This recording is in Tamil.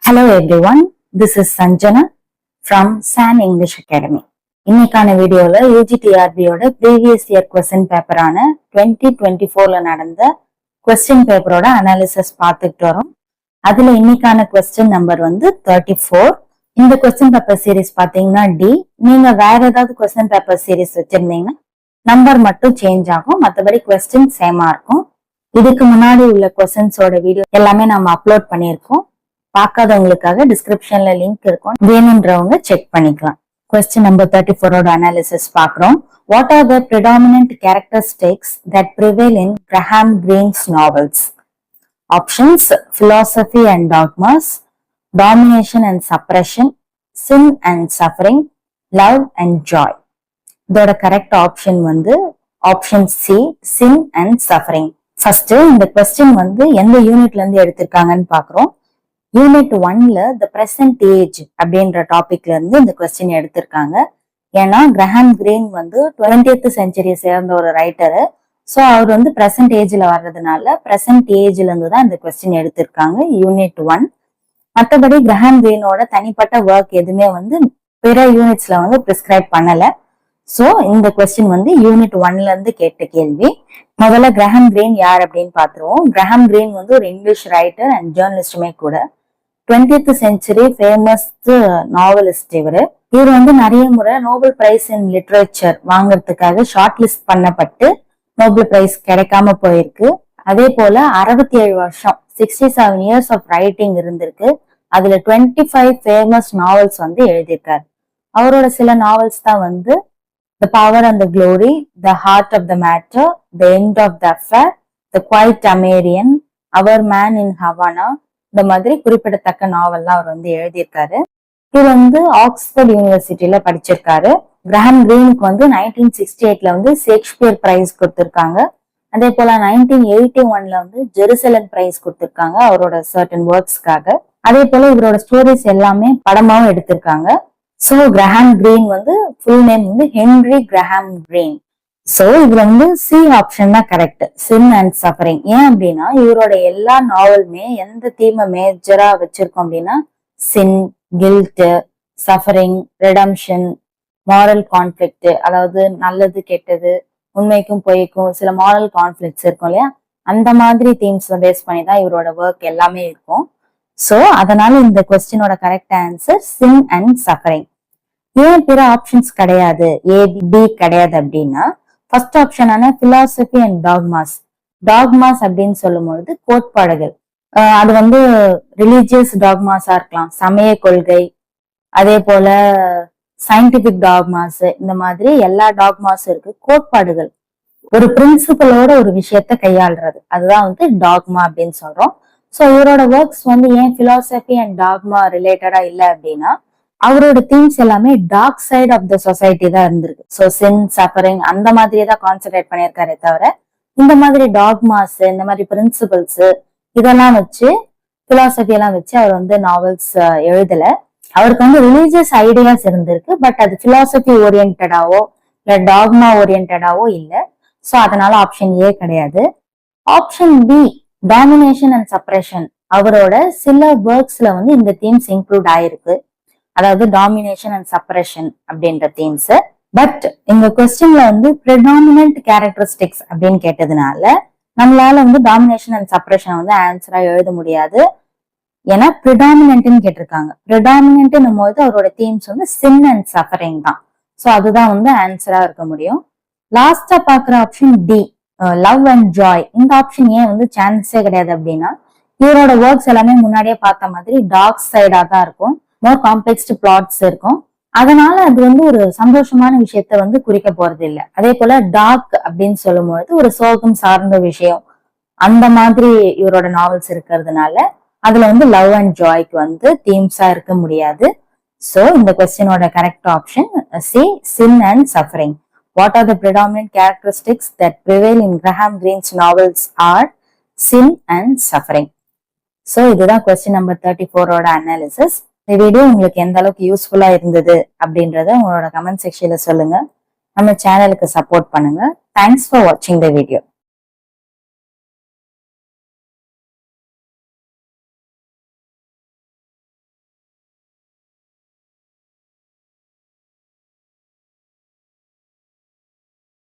Hello everyone, this is Sanjana from San English Academy. இன்னைக்கான வீடியோல UGTRBயோட ப்ரீவியஸ் இயர் கொஸ்டின் பேப்பரான 2024ல நடந்த கொஸ்டின் பேப்பரோட அனாலிசிஸ் பார்த்துட்டு வரோம். அதுல இன்னைக்கான கொஸ்டின் நம்பர் 34. இந்த கொஸ்டின் பேப்பர் சீரீஸ் பாத்தீங்கன்னா டி. நீங்க வேற ஏதாவது கொஸ்டின் பேப்பர் சீரீஸ் வச்சிருந்தீங்கன்னா நம்பர் மட்டும் சேஞ்ச் ஆகும், மற்றபடி கொஸ்டின் சேமா இருக்கும். இதுக்கு முன்னாடி உள்ள கொஸ்டின்ஸோட வீடியோ எல்லாமே நம்ம அப்லோட் பண்ணியிருக்கோம். பார்க்காதவங்களுக்காக டிஸ்கிரிப்ஷன்ல லிங்க் இருக்கும், வேணும்ன்றவங்க செக் பண்ணிக்கலாம். கொஸ்டின் நம்பர் 34ஓட அனாலிசிஸ் பார்க்கிறோம். What are the predominant characteristics that prevail in Graham Greene's novels? Options: philosophy and dogmas, domination and suppression, sin and suffering, love and joy. இதோட correct option option C, sin and suffering. First இந்த கொஸ்டின் எந்த யூனிட்ல இருந்து எடுத்திருக்காங்கன்னு பாக்குறோம். யூனிட் 1ல த பிரசன்ட் ஏஜ் அப்படின்ற டாபிக்ல இருந்து இந்த கொஸ்டின் எடுத்திருக்காங்க. ஏன்னா கிரஹாம் கிரீன் 20th செஞ்சுரியை சேர்ந்த ஒரு ரைட்டரு. ஸோ அவர் பிரசன்ட் ஏஜ்ல வர்றதுனால பிரசன்ட் ஏஜ்ல இருந்து தான் இந்த கொஸ்டின் எடுத்திருக்காங்க யூனிட் 1. மற்றபடி கிரஹாம் கிரீனோட தனிப்பட்ட ஒர்க் எதுவுமே பிற யூனிட்ஸ்ல பிரிஸ்கிரைப் பண்ணல. ஸோ இந்த கொஸ்டின் யூனிட் 1ல இருந்து கேட்ட கேள்வி. முதல்ல கிரஹாம் கிரீன் யார் அப்படின்னு பாத்துருவோம். கிரஹாம் கிரீன் ஒரு இங்கிலீஷ் ரைட்டர் அண்ட் ஜேர்னலிஸ்டுமே கூட. 20th செஞ்சுரி ஃபேமஸ் நாவலிஸ்ட் இவர் நிறைய முறை நோபல் பிரைஸ் இன் லிட்ரேச்சர் வாங்கறதுக்காக ஷார்ட் லிஸ்ட் பண்ணப்பட்டு நோபல் பிரைஸ் கிடைக்காம போயிருக்கு. அதே போல 67 வருஷம் 67 இயர்ஸ் ஆஃப் ரைட்டிங் இருந்திருக்கு. அதுல 25 ஃபேமஸ் நாவல்ஸ் எழுதியிருக்காரு. அவரோட சில நாவல்ஸ் தான் The Power and the Glory, The Heart of the Matter, The End of the Affair, The Quiet Tamarian, Our Man in Havana. இந்த மாதிரி குறிப்பிடத்தக்க நாவல்லாம் அவர் எழுதியிருக்காரு. இது ஆக்ஸ்போர்ட் யூனிவர்சிட்டியில படிச்சிருக்காரு. கிரஹாம் கிரீனுக்கு 1968ல ஷேக்ஸ்பியர் பிரைஸ் கொடுத்திருக்காங்க. அதே போல 1981ல ஜெருசலம் பிரைஸ் கொடுத்திருக்காங்க அவரோட சர்டன் ஒர்க்ஸ்க்காக. அதே போல இவரோட ஸ்டோரிஸ் எல்லாமே படமாவும் எடுத்திருக்காங்க. So Graham green full name Henry Graham green. So இதுல சி ஆப்ஷன் தான் கரெக்ட், சின் அண்ட் சஃபரிங். ஏன் அப்படின்னா இவரோட எல்லா நாவலுமே எந்த தீமை மேஜரா வச்சிருக்கோம் அப்படின்னா sin, guilt, suffering, redemption, moral conflict, அதாவது நல்லது கெட்டது, உண்மைக்கும் பொய்க்கும் சில மாரல் கான்ஃபிளிக்ட்ஸ் இருக்கும் இல்லையா, அந்த மாதிரி தீம்ஸ் பேஸ் பண்ணி தான் இவரோட ஒர்க் எல்லாமே இருக்கும். சோ அதனால இந்த கொஸ்டினோட correct answer sin and suffering. ஏன் பிற ஆப்ஷன்ஸ் கிடையாது, ஏ பி கிடையாது அப்படின்னா, ஃபர்ஸ்ட் ஆப்ஷனான பிலாசபி அண்ட் டாக்மாஸ். டாக்மாஸ் அப்படின்னு சொல்லும் பொழுது கோட்பாடுகள். அது ரிலீஜியஸ் டாக்மாஸா இருக்கலாம், சமய கொள்கை, அதே போல சயின்டிபிக் டாக்மாஸ், இந்த மாதிரி எல்லா டாக்மாஸும் இருக்கு. கோட்பாடுகள் ஒரு பிரின்சிபலோட ஒரு விஷயத்த கையாளுறது, அதுதான் டாக்மா அப்படின்னு சொல்றோம். ஸோ இவரோட ஒர்க்ஸ் ஏன் பிலாசபி அண்ட் டாக்மா ரிலேட்டடா இல்லை அப்படின்னா, அவரோட தீம்ஸ் எல்லாமே dark side of the society தான் இருந்திருக்கு. ஸோ சின், சஃபரிங் அந்த மாதிரியே தான் கான்சென்ட்ரேட் பண்ணியிருக்காரே தவிர இந்த மாதிரி டாக்மாஸ், இந்த மாதிரி பிரின்சிபல்ஸ் இதெல்லாம் வச்சு பிலாசபி எல்லாம் வச்சு அவர் நாவல்ஸ் எழுதல. அவருக்கு ரிலீஜியஸ் ஐடியாஸ் இருந்திருக்கு, பட் அது பிலாசபி ஓரியன்டாவோ இல்ல டாக்மா ஓரியன்டாவோ இல்லை. ஸோ அதனால ஆப்ஷன் ஏ கிடையாது. ஆப்ஷன் பி, டாமினேஷன் அண்ட் சப்ரேஷன், அவரோட சில ஒர்க்ஸ்ல இந்த தீம்ஸ் இன்க்ளூட் ஆயிருக்கு. அதாவது டாமினேஷன் அண்ட் சப்ரேஷன் அப்படின்ற தீம்ஸ். பட் இந்த கொஸ்டின்ல ப்ரெடாமினன்ட் கேரக்டரிஸ்டிக்ஸ் அப்படின்னு கேட்டதுனால நம்மளால டாமினேஷன் அண்ட் சப்ரேஷன் ஆன்சரா எழுத முடியாது. ஏன்னா ப்ரிடாமினன்ட்னு கேட்டிருக்காங்க. ப்ரிடாமினன்ட்னும் போது அவரோட தீம்ஸ் சின் அண்ட் சஃபரிங் தான். ஸோ அதுதான் ஆன்சரா இருக்க முடியும். லாஸ்டா பாக்குற option D, love and joy. இந்த ஆப்ஷன் ஏன் சான்ஸே கிடையாது அப்படின்னா, இவரோட ஒர்க்ஸ் எல்லாமே முன்னாடியே பார்த்த மாதிரி டார்க் சைடா தான் இருக்கும், மோர் காம்ப்ளெக்ஸ்ட் பிளாட்ஸ் இருக்கும். அதனால அது ஒரு சந்தோஷமான விஷயத்த குறிக்க போறது இல்லை. அதே போல டார்க் அப்படின்னு சொல்லும் பொழுது ஒரு சோகம் சார்ந்த விஷயம், அந்த மாதிரி இவரோட நாவல்ஸ் இருக்கிறதுனால அதுல லவ் அண்ட் ஜாய்க்கு தீம்ஸா இருக்க முடியாது. சோ இந்த கொஸ்டினோட correct option C, sin and suffering. What are the predominant characteristics that prevail in Graham Greene's novels are sin and suffering. So இதுதான் கொஸ்டின் நம்பர் 34ஓட அனாலிசிஸ். இந்த வீடியோ உங்களுக்கு எந்த அளவுக்கு யூஸ்ஃபுல்லா இருந்தது அப்படின்றத உங்களோட கமெண்ட் செக்ஷன்ல சொல்லுங்க. நம்ம சேனலுக்கு சப்போர்ட் பண்ணுங்க. தேங்க்ஸ் ஃபார் வாட்சிங் த வீடியோ.